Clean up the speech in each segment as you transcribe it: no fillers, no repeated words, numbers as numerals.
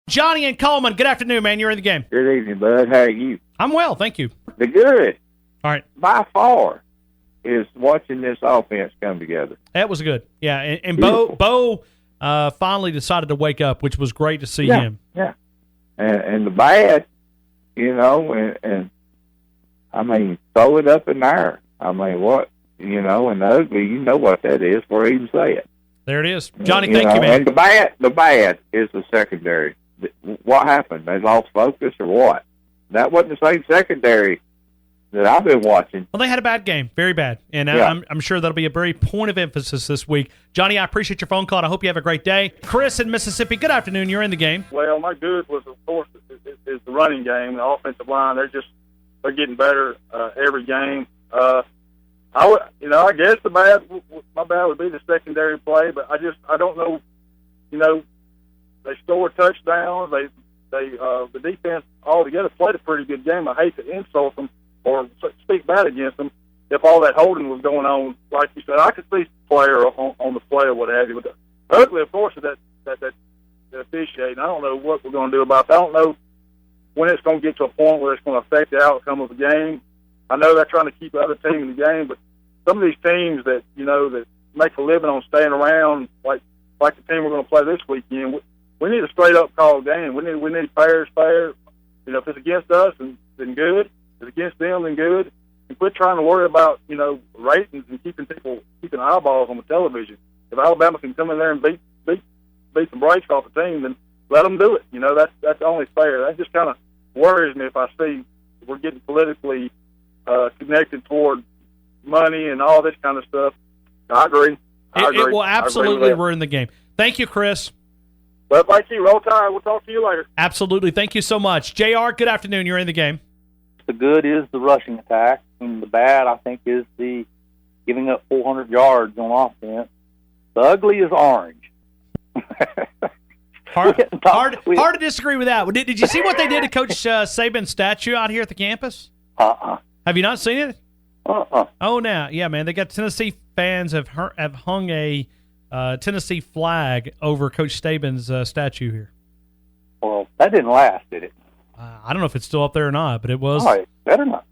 Johnny and Coleman, good afternoon, man. You're in the game. Good evening, bud. How are you? I'm well, thank you. The good, All right. by far, is watching this offense come together. That was good. Yeah, and Beautiful. Bo finally decided to wake up, which was great to see him. Yeah. And the bad, and I mean, throw it up in there. I mean, what, and the ugly, you know what that is before I even say it. There it is. Johnny, thank you, man. And the bad is the secondary. What happened? They lost focus or what? That wasn't the same secondary that I've been watching. Well, they had a bad game, very bad, and I'm sure that'll be a very point of emphasis this week. Johnny, I appreciate your phone call. I hope you have a great day. Chris in Mississippi, good afternoon. You're in the game. Well, my good was, of course, is the running game, the offensive line. They're getting better every game. I guess my bad would be the secondary play, but I don't know. They score touchdowns. The defense altogether played a pretty good game. I hate to insult them or speak bad against them if all that holding was going on. Like you said, I could see player on the play or what have you. But the ugly, of course, is that officiating. I don't know what we're going to do about that. I don't know when it's going to get to a point where it's going to affect the outcome of the game. I know they're trying to keep the other team in the game, but some of these teams that that make a living on staying around, like the team we're going to play this weekend, we need a straight up call game. We need fair. If it's against us, then good. If it's against them, then good. And quit trying to worry about ratings and keeping eyeballs on the television. If Alabama can come in there and beat some brakes off the team, then let them do it. That's only fair. That just kind of worries me if I see we're getting politically connected toward money and all this kind of stuff. I agree. It will absolutely ruin the game. Thank you, Chris. Well, thank you. Roll Tide. We'll talk to you later. Absolutely. Thank you so much. JR, good afternoon. You're in the game. The good is the rushing attack, and the bad, I think, is the giving up 400 yards on offense. The ugly is orange. Hard to disagree with that. Did you see what they did to Coach Saban's statue out here at the campus? Have you not seen it? Oh, now, yeah, man. They got Tennessee fans have hung a Tennessee flag over Coach Saban's statue here. Well, that didn't last, did it? I don't know if it's still up there or not, but it was. Oh, it better not.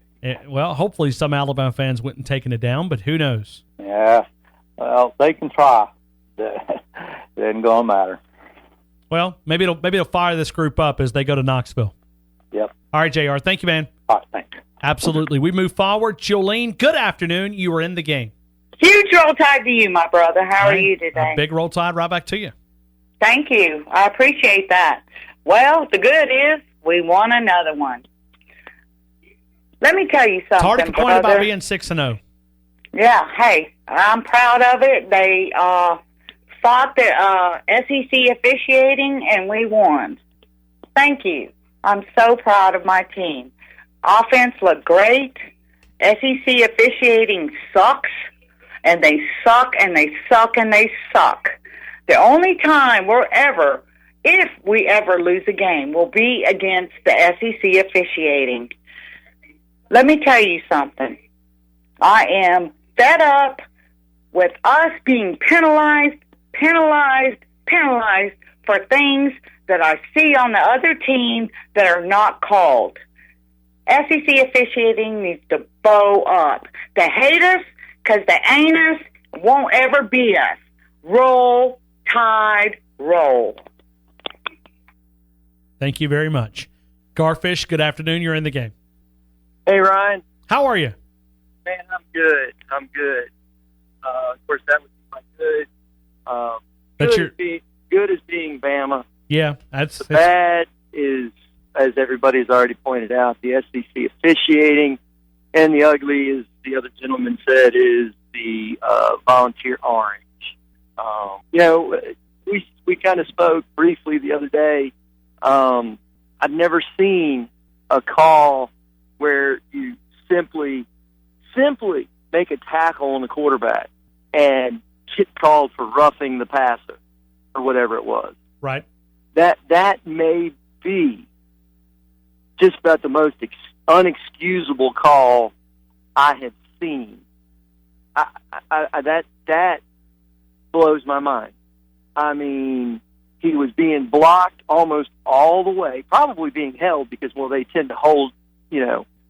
Well, hopefully some Alabama fans went and taken it down, but who knows? Yeah. Well, they can try. It isn't going to matter. Well, maybe it'll fire this group up as they go to Knoxville. Yep. All right, JR. Thank you, man. All right, thanks. Absolutely. We move forward. Jolene, good afternoon. You were in the game. Huge Roll Tide to you, my brother. How are you today? A big Roll Tide right back to you. Thank you. I appreciate that. Well, the good is we won another one. Let me tell you something, It's hard to complain brother. about being 6-0. Yeah, hey, I'm proud of it. They fought the SEC officiating, and we won. Thank you. I'm so proud of my team. Offense looked great. SEC officiating sucks, and they suck, and they suck, and they suck. The only time if we ever lose a game, will be against the SEC officiating. Let me tell you something. I am fed up with us being penalized for things that I see on the other team that are not called. SEC officiating needs to bow up. They hate us because they ain't us, won't ever be us. Roll, Tide, roll. Thank you very much. Garfish, good afternoon. You're in the game. Hey, Ryan. How are you? Man, I'm good. Of course, that would be my good. Good is being Bama. Yeah, the bad is, as everybody's already pointed out, the SEC officiating, and the ugly, as the other gentleman said, is the volunteer orange. We kind of spoke briefly the other day. I've never seen a call where you simply make a tackle on the quarterback and get called for roughing the passer or whatever it was. Right. That may be just about the most unexcusable call I have seen. That blows my mind. I mean, He was being blocked almost all the way, probably being held because, well, they tend to hold,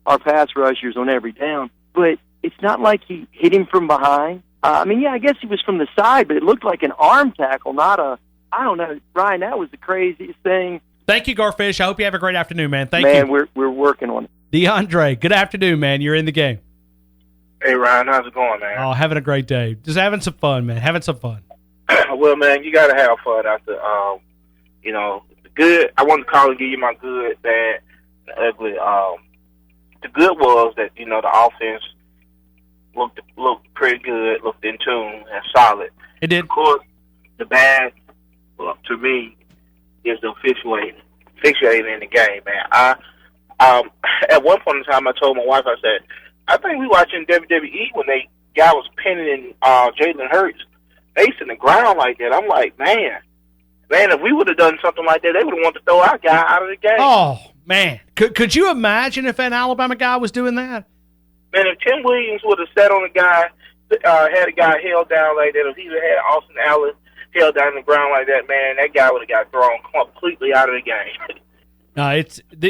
our pass rushers on every down. But it's not like he hit him from behind. I guess he was from the side, but it looked like an arm tackle, not a, I don't know. Ryan, that was the craziest thing. Thank you, Garfish. I hope you have a great afternoon, man. Thank you. Man, we're working on it. DeAndre, good afternoon, man. You're in the game. Hey, Ryan, how's it going, man? Oh, having a great day. Just having some fun, man. Having some fun. Well, man, you got to have fun after, the good. I want to call and give you my good, bad, and ugly. The good was that, the offense looked pretty good, looked in tune and solid. It did. Of course, the bad, to me, is the officiating in the game, man. At one point in time, I told my wife, I said, I think we watching WWE when guy was pinning Jalen Hurts facing the ground like that. I'm like, man, if we would have done something like that, they would have wanted to throw our guy out of the game. Oh, man. Could you imagine if an Alabama guy was doing that? Man, if Tim Williams would have sat on a guy, had a guy held down like that, if he had Austin Allen held down the ground like that, man, that guy would have got thrown completely out of the game. No,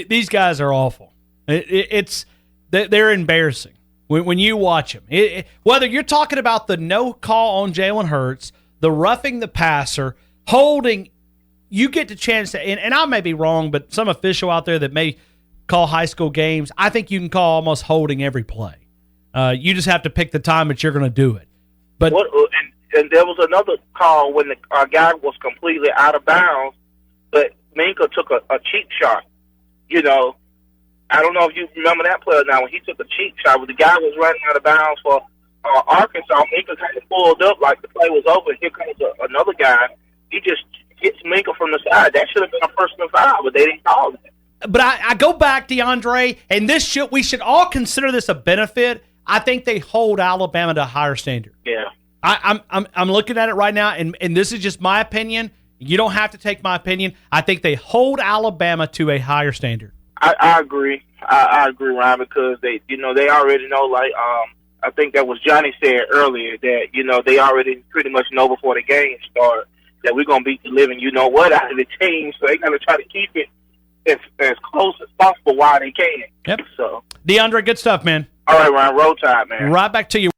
these guys are awful. They're embarrassing when you watch them. Whether you're talking about the no call on Jalen Hurts, the roughing the passer, holding, you get the chance to, and I may be wrong, but some official out there that may call high school games, I think you can call almost holding every play. You just have to pick the time that you're going to do it. But and there was another call when the guy was completely out of bounds, but Minka took a cheap shot. I don't know if you remember that player now, when he took a cheap shot, when the guy was running out of bounds for Arkansas, Minka kind of pulled up like the play was over. Here comes another guy. He just hits Minka from the side. That should have been a personal foul, but they didn't call it. But I go back, DeAndre, and we should all consider this a benefit. I think they hold Alabama to a higher standard. Yeah. I'm looking at it right now, and this is just my opinion. You don't have to take my opinion. I think they hold Alabama to a higher standard. I agree. I agree, Ryan, because they already know. Like I think that was Johnny said earlier that they already pretty much know before the game starts that we're gonna beat the living out of the team. So they gotta try to keep it as close as possible while they can. Yep. So DeAndre, good stuff, man. All right, Ryan. Roll Tide, man. Right back to you.